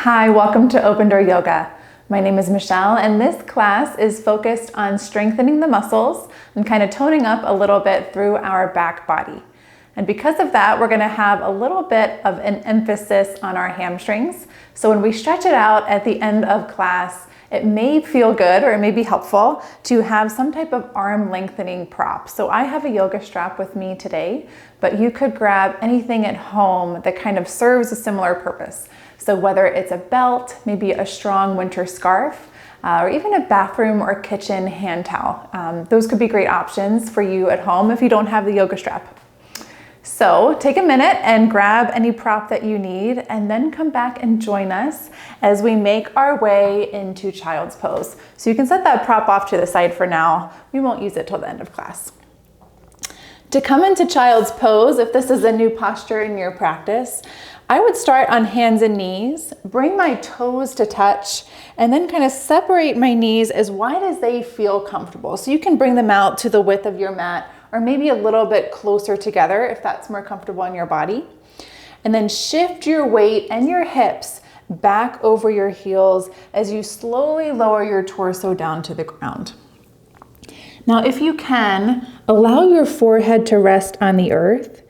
Hi, welcome to Open Door Yoga. My name is Michelle, and this class is focused on strengthening the muscles and kind of toning up a little bit through our back body. And because of that, we're going to have a little bit of an emphasis on our hamstrings. So when we stretch it out at the end of class, it may feel good or it may be helpful to have some type of arm lengthening prop. So I have a yoga strap with me today, but you could grab anything at home that kind of serves a similar purpose. So whether it's a belt, maybe a strong winter scarf, or even a bathroom or kitchen hand towel. Those could be great options for you at home if you don't have the yoga strap. So take a minute and grab any prop that you need and then come back and join us as we make our way into child's pose. So you can set that prop off to the side for now. We won't use it till the end of class. To come into child's pose, if this is a new posture in your practice, I would start on hands and knees, bring my toes to touch, and then kind of separate my knees as wide as they feel comfortable. So you can bring them out to the width of your mat or maybe a little bit closer together if that's more comfortable in your body. And then shift your weight and your hips back over your heels as you slowly lower your torso down to the ground. Now, if you can, allow your forehead to rest on the earth.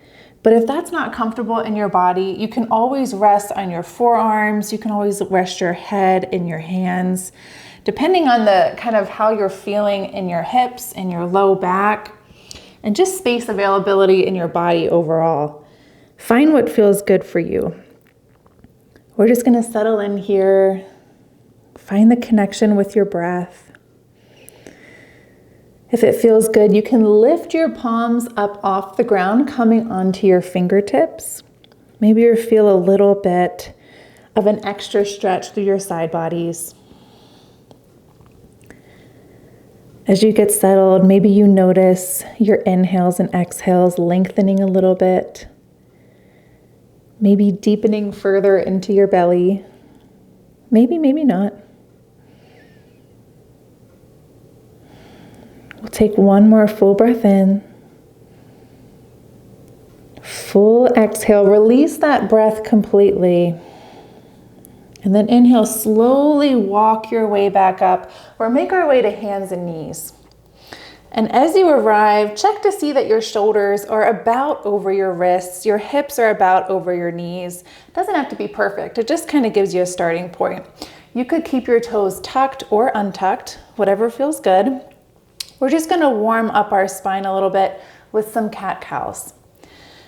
But if that's not comfortable in your body, you can always rest on your forearms. You can always rest your head in your hands, depending on the kind of how you're feeling in your hips and your low back, and just space availability in your body overall. Find what feels good for you. We're just gonna settle in here, find the connection with your breath. If it feels good, you can lift your palms up off the ground, coming onto your fingertips. Maybe you feel a little bit of an extra stretch through your side bodies. As you get settled, maybe you notice your inhales and exhales lengthening a little bit. Maybe deepening further into your belly. Maybe not. We'll take one more full breath in. Full exhale, release that breath completely. And then inhale, slowly walk your way back up or make our way to hands and knees. And as you arrive, check to see that your shoulders are about over your wrists, your hips are about over your knees. It doesn't have to be perfect, it just kind of gives you a starting point. You could keep your toes tucked or untucked, whatever feels good. We're just gonna warm up our spine a little bit with some cat-cows.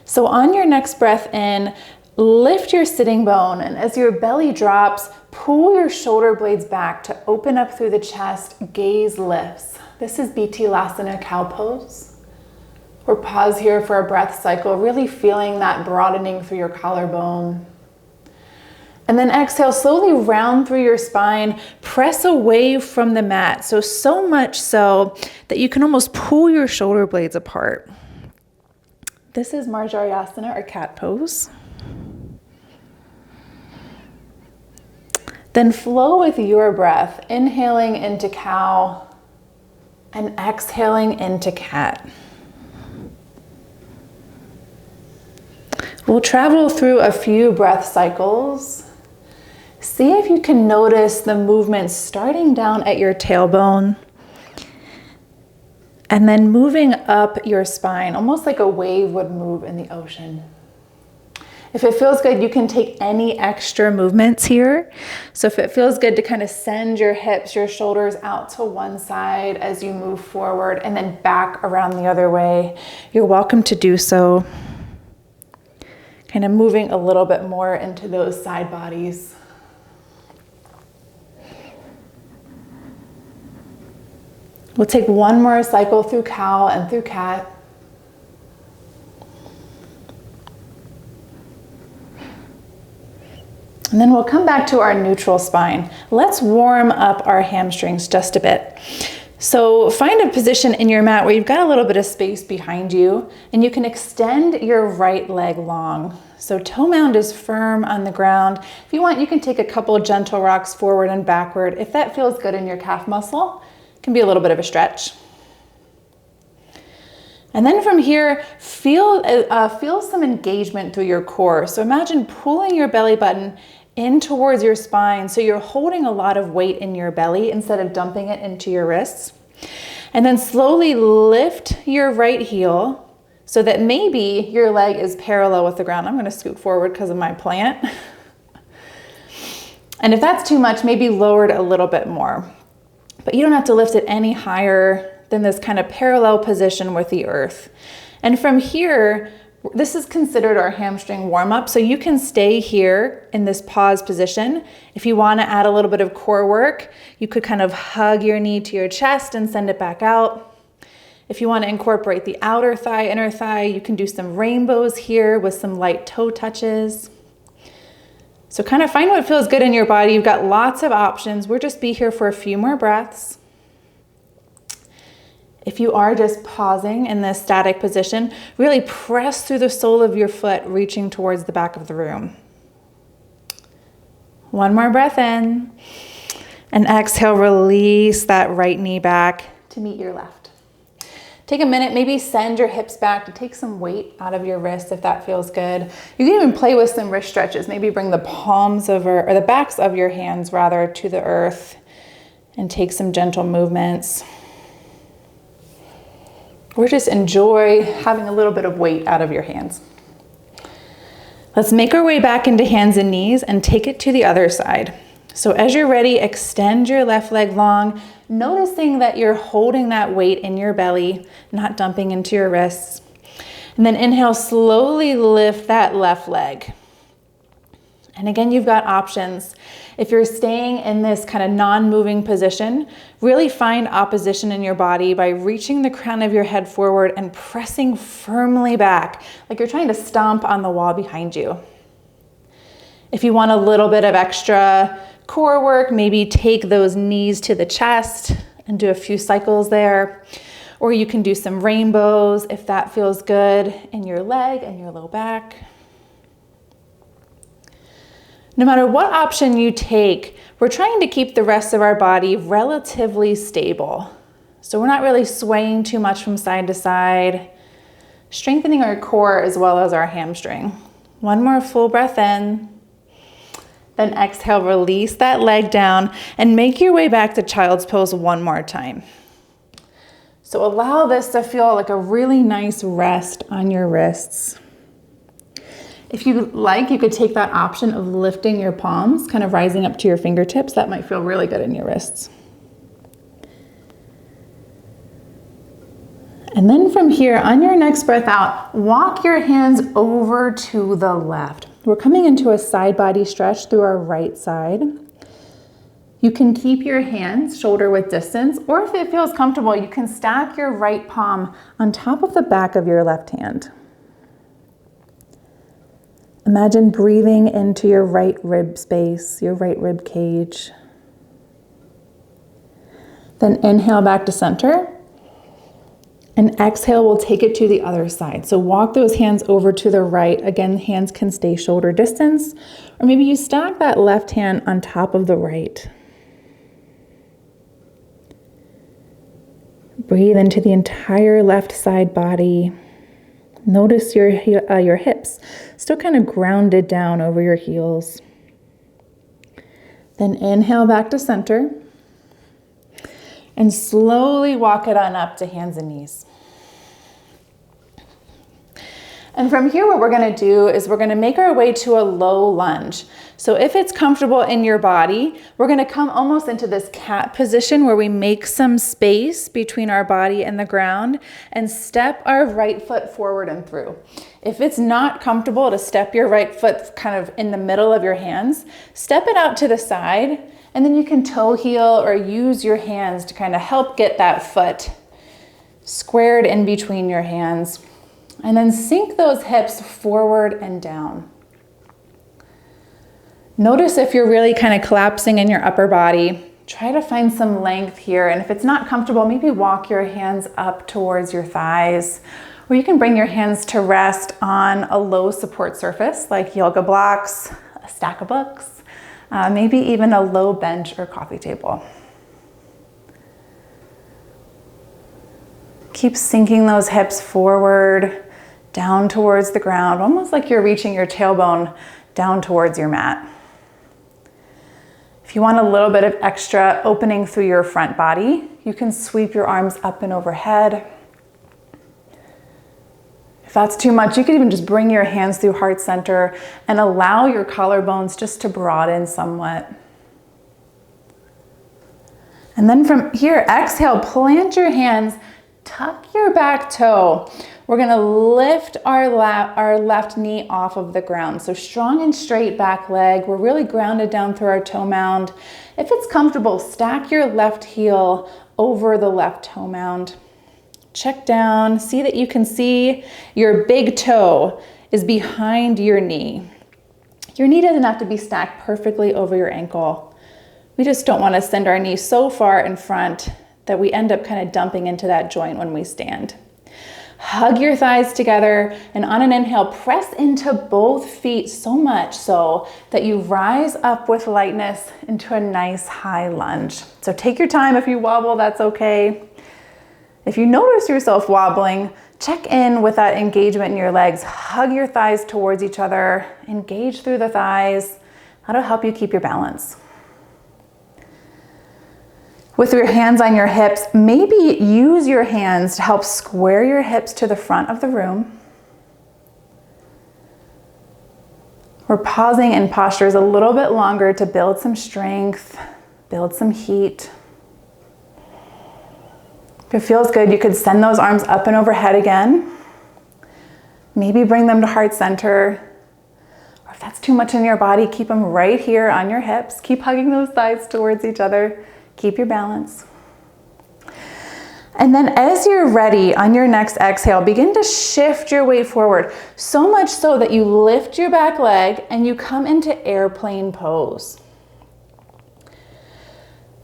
So on your next breath in, lift your sitting bone, and as your belly drops, pull your shoulder blades back to open up through the chest, gaze lifts. This is Bitilasana cow pose. Or pause here for a breath cycle, really feeling that broadening through your collarbone. And then exhale, slowly round through your spine, press away from the mat. So much so that you can almost pull your shoulder blades apart. This is Marjariyasana or cat pose. Then flow with your breath, inhaling into cow and exhaling into cat. We'll travel through a few breath cycles. See if you can notice the movement starting down at your tailbone and then moving up your spine, almost like a wave would move in the ocean. If it feels good, you can take any extra movements here. So if it feels good to kind of send your hips, your shoulders out to one side as you move forward and then back around the other way, you're welcome to do so. Kind of moving a little bit more into those side bodies. We'll take one more cycle through cow and through cat. And then we'll come back to our neutral spine. Let's warm up our hamstrings just a bit. So find a position in your mat where you've got a little bit of space behind you and you can extend your right leg long. So toe mound is firm on the ground. If you want, you can take a couple gentle rocks forward and backward. If that feels good in your calf muscle, it can be a little bit of a stretch. And then from here, feel some engagement through your core. So imagine pulling your belly button in towards your spine. So you're holding a lot of weight in your belly instead of dumping it into your wrists. And then slowly lift your right heel so that maybe your leg is parallel with the ground. I'm going to scoot forward because of my plant. And if that's too much, maybe lower it a little bit more. But you don't have to lift it any higher than this kind of parallel position with the earth. And from here, this is considered our hamstring warm-up. So you can stay here in this pause position. If you want to add a little bit of core work, you could kind of hug your knee to your chest and send it back out. If you want to incorporate the outer thigh, inner thigh, you can do some rainbows here with some light toe touches. So kind of find what feels good in your body. You've got lots of options. We'll just be here for a few more breaths. If you are just pausing in this static position, really press through the sole of your foot, reaching towards the back of the room. One more breath in, and exhale, release that right knee back to meet your left. Take a minute, maybe send your hips back to take some weight out of your wrists if that feels good. You can even play with some wrist stretches. Maybe bring the palms over, or the backs of your hands rather, to the earth and take some gentle movements. Or just enjoy having a little bit of weight out of your hands. Let's make our way back into hands and knees and take it to the other side. So as you're ready, extend your left leg long, noticing that you're holding that weight in your belly, not dumping into your wrists. And then inhale, slowly lift that left leg. And again, you've got options. If you're staying in this kind of non-moving position, really find opposition in your body by reaching the crown of your head forward and pressing firmly back, like you're trying to stomp on the wall behind you. If you want a little bit of extra core work, maybe take those knees to the chest and do a few cycles there. Or you can do some rainbows if that feels good in your leg and your low back. No matter what option you take, we're trying to keep the rest of our body relatively stable. So we're not really swaying too much from side to side, strengthening our core as well as our hamstring. One more full breath in. Then exhale, release that leg down and make your way back to child's pose one more time. So allow this to feel like a really nice rest on your wrists. If you like, you could take that option of lifting your palms, kind of rising up to your fingertips. That might feel really good in your wrists. And then from here, on your next breath out, walk your hands over to the left. We're coming into a side body stretch through our right side. You can keep your hands shoulder width distance, or if it feels comfortable, you can stack your right palm on top of the back of your left hand. Imagine breathing into your right rib space, your right rib cage. Then inhale back to center. And exhale, we'll take it to the other side. So walk those hands over to the right. Again, hands can stay shoulder distance. Or maybe you stack that left hand on top of the right. Breathe into the entire left side body. Notice your hips still kind of grounded down over your heels. Then inhale back to center. And slowly walk it on up to hands and knees. And from here, what we're gonna do is we're gonna make our way to a low lunge. So if it's comfortable in your body, we're gonna come almost into this cat position where we make some space between our body and the ground and step our right foot forward and through. If it's not comfortable to step your right foot kind of in the middle of your hands, step it out to the side, and then you can toe heel or use your hands to kind of help get that foot squared in between your hands. And then sink those hips forward and down. Notice if you're really kind of collapsing in your upper body. Try to find some length here. And if it's not comfortable, maybe walk your hands up towards your thighs. Or you can bring your hands to rest on a low support surface like yoga blocks, a stack of books. Maybe even a low bench or coffee table. Keep sinking those hips forward, down towards the ground, almost like you're reaching your tailbone down towards your mat. If you want a little bit of extra opening through your front body, you can sweep your arms up and overhead. If that's too much, you could even just bring your hands through heart center and allow your collarbones just to broaden somewhat. And then from here, exhale, plant your hands, tuck your back toe. We're gonna lift our left knee off of the ground. So strong and straight back leg. We're really grounded down through our toe mound. If it's comfortable, stack your left heel over the left toe mound. Check down, see that you can see your big toe is behind your knee. Your knee doesn't have to be stacked perfectly over your ankle. We just don't want to send our knee so far in front that we end up kind of dumping into that joint when we stand. Hug your thighs together, and on an inhale, press into both feet so much so that you rise up with lightness into a nice high lunge. So take your time. If you wobble, that's okay. If you notice yourself wobbling, check in with that engagement in your legs. Hug your thighs towards each other, engage through the thighs. That'll help you keep your balance. With your hands on your hips, maybe use your hands to help square your hips to the front of the room. We're pausing in postures a little bit longer to build some strength, build some heat. If it feels good, you could send those arms up and overhead again. Maybe bring them to heart center. Or if that's too much in your body, keep them right here on your hips. Keep hugging those thighs towards each other. Keep your balance. And then as you're ready, on your next exhale, begin to shift your weight forward, so much so that you lift your back leg and you come into airplane pose.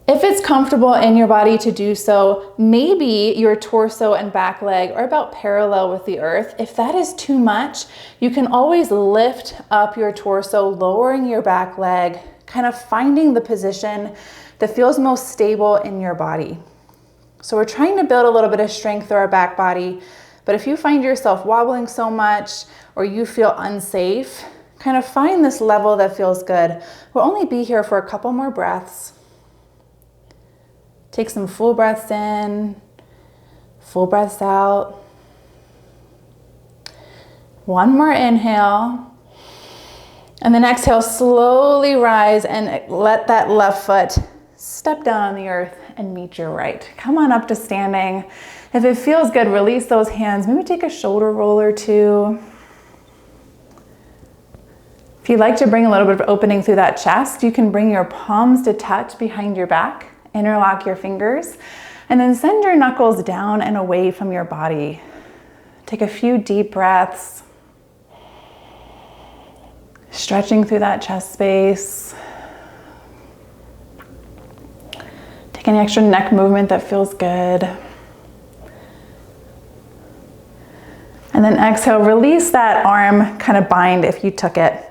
If it's comfortable in your body to do so, maybe your torso and back leg are about parallel with the earth. If that is too much, you can always lift up your torso, lowering your back leg, kind of finding the position that feels most stable in your body. So we're trying to build a little bit of strength through our back body, but if you find yourself wobbling so much or you feel unsafe, kind of find this level that feels good. We'll only be here for a couple more breaths. Take some full breaths in, full breaths out. One more inhale. And then exhale, slowly rise and let that left foot step down on the earth and meet your right. Come on up to standing. If it feels good, release those hands. Maybe take a shoulder roll or two. If you'd like to bring a little bit of opening through that chest, you can bring your palms to touch behind your back, interlock your fingers, and then send your knuckles down and away from your body. Take a few deep breaths, stretching through that chest space. Take any extra neck movement that feels good. And then exhale, release that arm, kind of bind if you took it.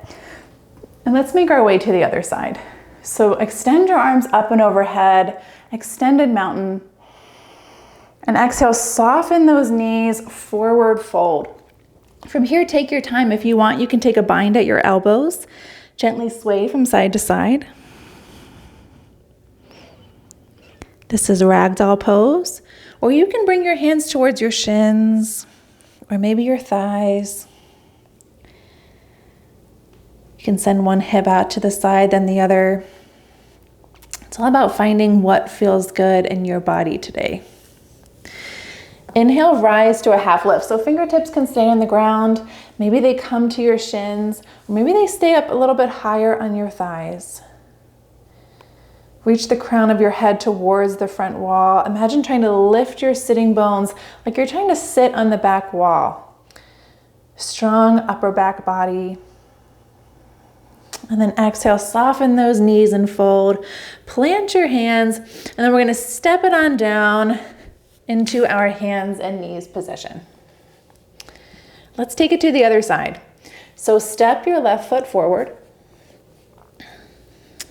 And let's make our way to the other side. So extend your arms up and overhead, extended mountain. And exhale, soften those knees, forward fold. From here, take your time. If you want, you can take a bind at your elbows, gently sway from side to side. This is ragdoll pose, or you can bring your hands towards your shins, or maybe your thighs. You can send one hip out to the side, then the other. It's all about finding what feels good in your body today. Inhale, rise to a half lift. So fingertips can stay on the ground. Maybe they come to your shins, or maybe they stay up a little bit higher on your thighs. Reach the crown of your head towards the front wall. Imagine trying to lift your sitting bones like you're trying to sit on the back wall. Strong upper back body. And then exhale, soften those knees and fold. Plant your hands, and then we're going to step it on down into our hands and knees position. Let's take it to the other side. So step your left foot forward.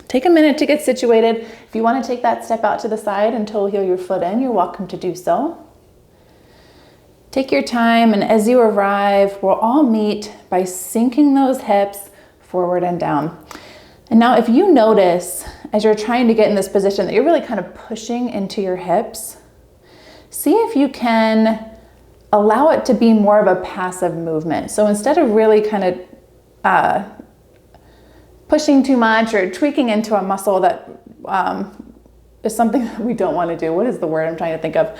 Take a minute to get situated. If you want to take that step out to the side and toe heel your foot in, you're welcome to do so. Take your time, and as you arrive, we'll all meet by sinking those hips forward and down. And now if you notice as you're trying to get in this position that you're really kind of pushing into your hips, see if you can allow it to be more of a passive movement. So instead of really kind of pushing too much or tweaking into a muscle that is something that we don't want to do. What is the word I'm trying to think of?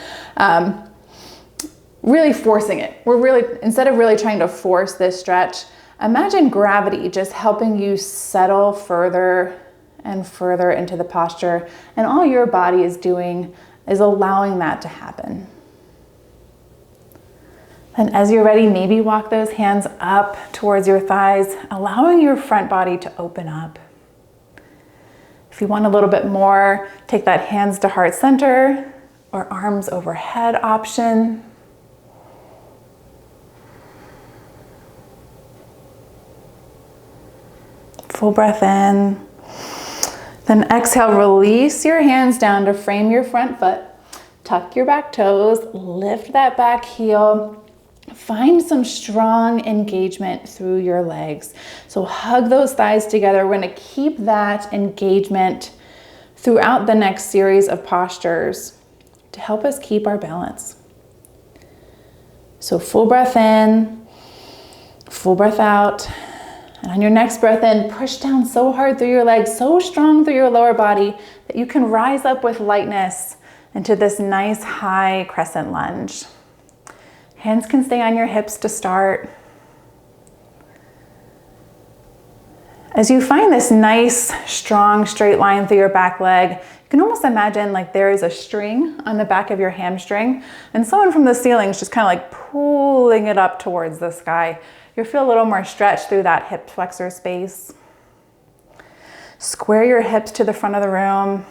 Really forcing it. Instead of really trying to force this stretch, imagine gravity just helping you settle further and further into the posture, and all your body is doing is allowing that to happen. And as you're ready, maybe walk those hands up towards your thighs, allowing your front body to open up. If you want a little bit more, take that hands to heart center or arms overhead option. Full breath in. Then exhale, release your hands down to frame your front foot. Tuck your back toes, lift that back heel. Find some strong engagement through your legs. So hug those thighs together. We're going to keep that engagement throughout the next series of postures to help us keep our balance. So full breath in, full breath out. And on your next breath in, push down so hard through your legs, so strong through your lower body that you can rise up with lightness into this nice high crescent lunge. Hands can stay on your hips to start. As you find this nice, strong, straight line through your back leg, you can almost imagine like there is a string on the back of your hamstring, and someone from the ceiling is just kind of like pulling it up towards the sky. You'll feel a little more stretch through that hip flexor space. Square your hips to the front of the room.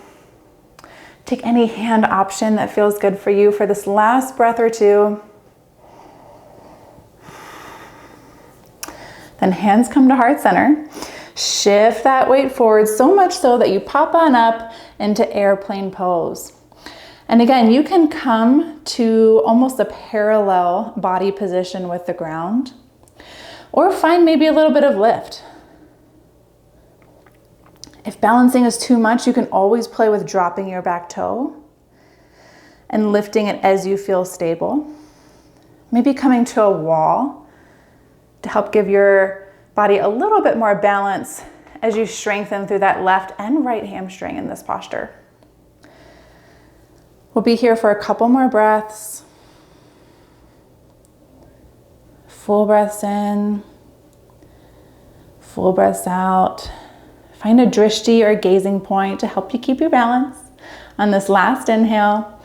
Take any hand option that feels good for you for this last breath or two. Then hands come to heart center. Shift that weight forward so much so that you pop on up into airplane pose. And again, you can come to almost a parallel body position with the ground, or find maybe a little bit of lift. If balancing is too much, you can always play with dropping your back toe and lifting it as you feel stable. Maybe coming to a wall to help give your body a little bit more balance as you strengthen through that left and right hamstring in this posture. We'll be here for a couple more breaths. Full breaths in, full breaths out. Find a drishti or gazing point to help you keep your balance on this last inhale.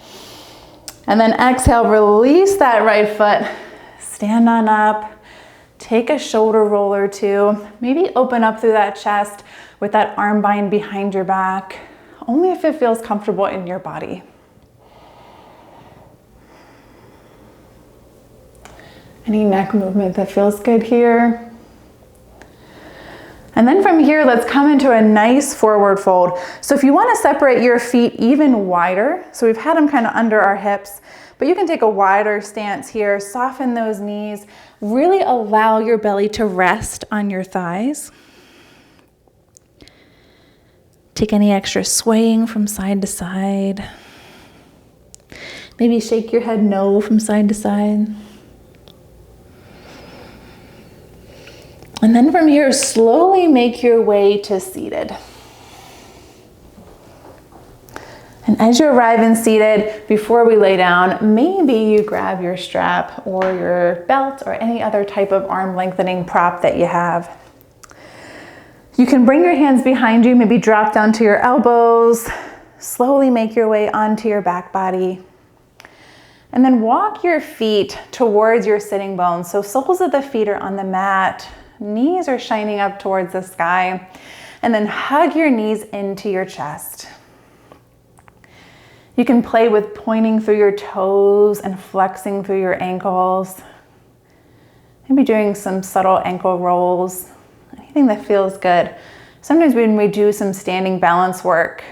And then exhale, release that right foot. Stand on up. Take a shoulder roll or two. Maybe open up through that chest with that arm bind behind your back, only if it feels comfortable in your body. Any neck movement that feels good here. And then from here, let's come into a nice forward fold. So if you want to separate your feet even wider, so we've had them kind of under our hips, but you can take a wider stance here, soften those knees, really allow your belly to rest on your thighs. Take any extra swaying from side to side. Maybe shake your head no from side to side. And then from here, slowly make your way to seated. And as you arrive in seated, before we lay down, maybe you grab your strap or your belt or any other type of arm lengthening prop that you have. You can bring your hands behind you, maybe drop down to your elbows, slowly make your way onto your back body. And then walk your feet towards your sitting bones. So soles of the feet are on the mat, knees are shining up towards the sky, and then hug your knees into your chest. You can play with pointing through your toes and flexing through your ankles. Maybe doing some subtle ankle rolls, anything that feels good. Sometimes when we do some standing balance work,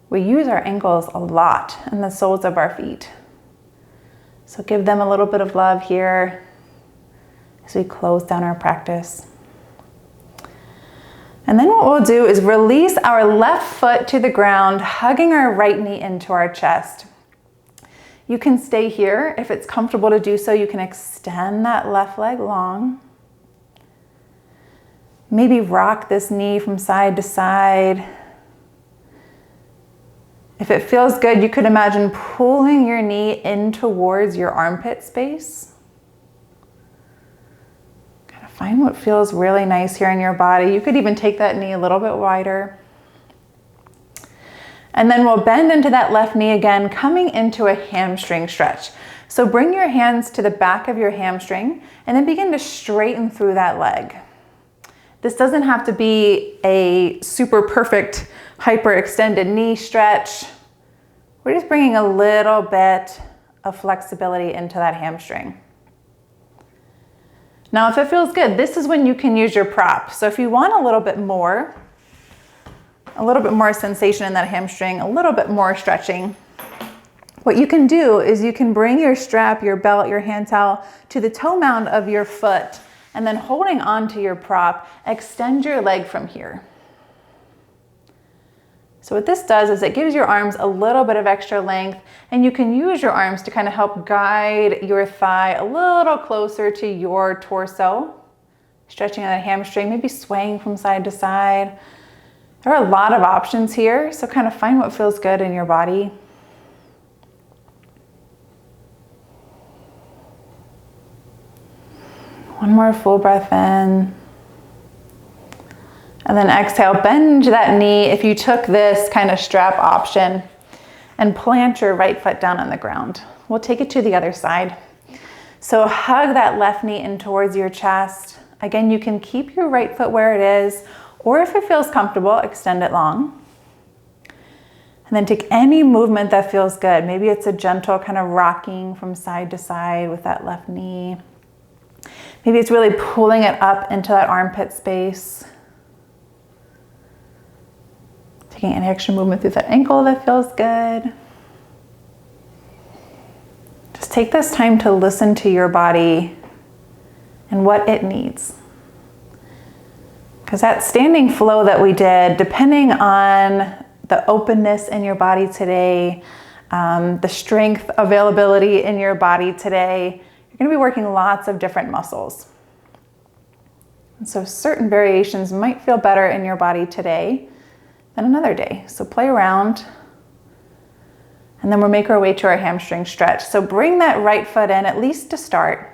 we use our ankles a lot and the soles of our feet. So give them a little bit of love here as we close down our practice. And then what we'll do is release our left foot to the ground, hugging our right knee into our chest. You can stay here. If it's comfortable to do so, you can extend that left leg long. Maybe rock this knee from side to side. If it feels good, you could imagine pulling your knee in towards your armpit space. Kind of find what feels really nice here in your body. You could even take that knee a little bit wider. And then we'll bend into that left knee again, coming into a hamstring stretch. So bring your hands to the back of your hamstring and then begin to straighten through that leg. This doesn't have to be a super perfect hyperextended knee stretch. We're just bringing a little bit of flexibility into that hamstring. Now, if it feels good, this is when you can use your prop. So if you want a little bit more sensation in that hamstring, a little bit more stretching, what you can do is you can bring your strap, your belt, your hand towel to the toe mound of your foot, and then holding onto your prop, extend your leg from here. So what this does is it gives your arms a little bit of extra length, and you can use your arms to kind of help guide your thigh a little closer to your torso, stretching that hamstring, maybe swaying from side to side. There are a lot of options here, so kind of find what feels good in your body. One more full breath in. And then exhale, bend that knee if you took this kind of strap option, and plant your right foot down on the ground. We'll take it to the other side. So hug that left knee in towards your chest. Again, you can keep your right foot where it is, or if it feels comfortable, extend it long. And then take any movement that feels good. Maybe it's a gentle kind of rocking from side to side with that left knee. Maybe it's really pulling it up into that armpit space. Taking any extra movement through that ankle that feels good. Just take this time to listen to your body and what it needs. Because that standing flow that we did, depending on the openness in your body today, the strength availability in your body today, you're going to be working lots of different muscles. And so certain variations might feel better in your body today than another day. So play around. And then we'll make our way to our hamstring stretch. So bring that right foot in, at least to start.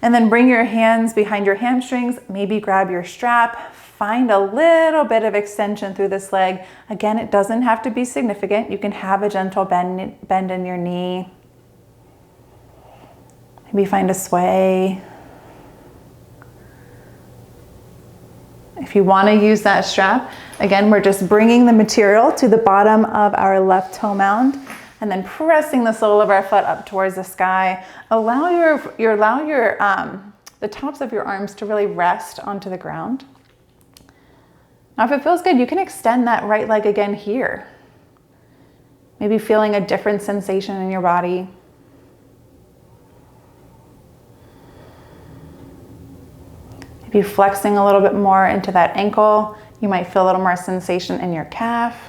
And then bring your hands behind your hamstrings. Maybe grab your strap. Find a little bit of extension through this leg. Again, it doesn't have to be significant. You can have a gentle bend in your knee. Maybe find a sway. If you want to use that strap, again, we're just bringing the material to the bottom of our left toe mound and then pressing the sole of our foot up towards the sky. Allow the tops of your arms to really rest onto the ground. Now, if it feels good, you can extend that right leg again here. Maybe feeling a different sensation in your body. Maybe flexing a little bit more into that ankle. You might feel a little more sensation in your calf.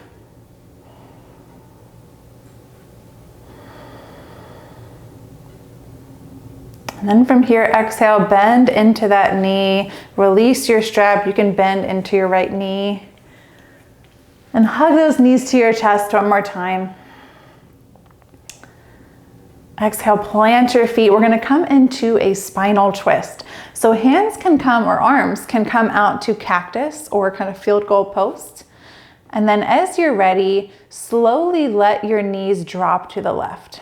And then from here, exhale, bend into that knee. Release your strap. You can bend into your right knee. And hug those knees to your chest one more time. Exhale, plant your feet. We're going to come into a spinal twist. So hands can come, or arms can come out to cactus or kind of field goal post. And then as you're ready, slowly let your knees drop to the left.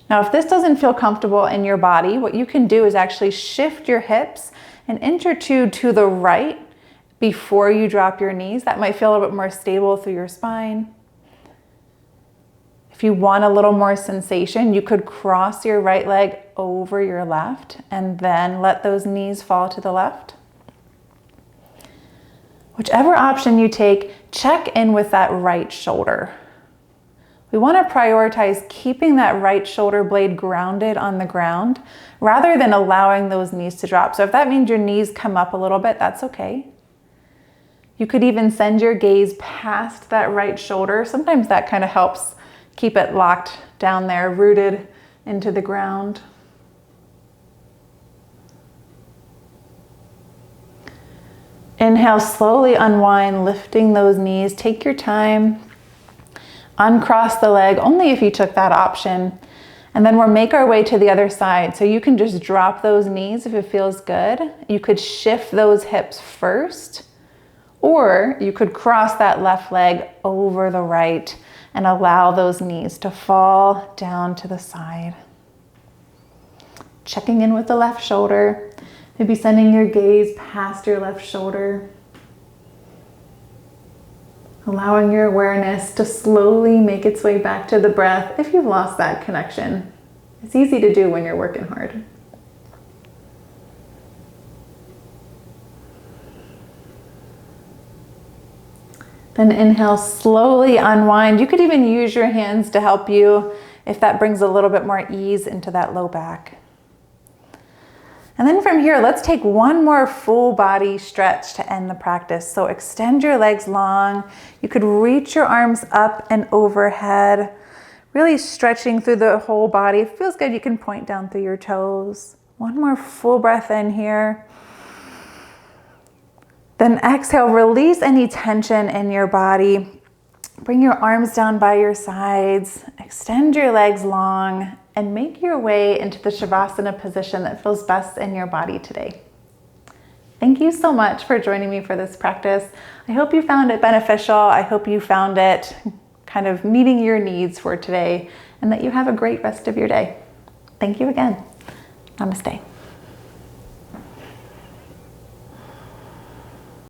Now, if this doesn't feel comfortable in your body, what you can do is actually shift your hips an inch or two to the right before you drop your knees. That might feel a little bit more stable through your spine. If you want a little more sensation, you could cross your right leg over your left and then let those knees fall to the left. Whichever option you take, check in with that right shoulder. We want to prioritize keeping that right shoulder blade grounded on the ground rather than allowing those knees to drop. So if that means your knees come up a little bit, that's okay. You could even send your gaze past that right shoulder. Sometimes that kind of helps keep it locked down there, rooted into the ground. Inhale, slowly unwind, lifting those knees. Take your time. Uncross the leg, only if you took that option. And then we'll make our way to the other side. So you can just drop those knees if it feels good. You could shift those hips first, or you could cross that left leg over the right and allow those knees to fall down to the side. Checking in with the left shoulder, maybe sending your gaze past your left shoulder. Allowing your awareness to slowly make its way back to the breath if you've lost that connection. It's easy to do when you're working hard. Then inhale, slowly unwind. You could even use your hands to help you if that brings a little bit more ease into that low back. And then from here, let's take one more full body stretch to end the practice. So extend your legs long. You could reach your arms up and overhead, really stretching through the whole body. If it feels good, you can point down through your toes. One more full breath in here. Then exhale, release any tension in your body. Bring your arms down by your sides. Extend your legs long and make your way into the Shavasana position that feels best in your body today. Thank you so much for joining me for this practice. I hope you found it beneficial. I hope you found it kind of meeting your needs for today, and that you have a great rest of your day. Thank you again. Namaste.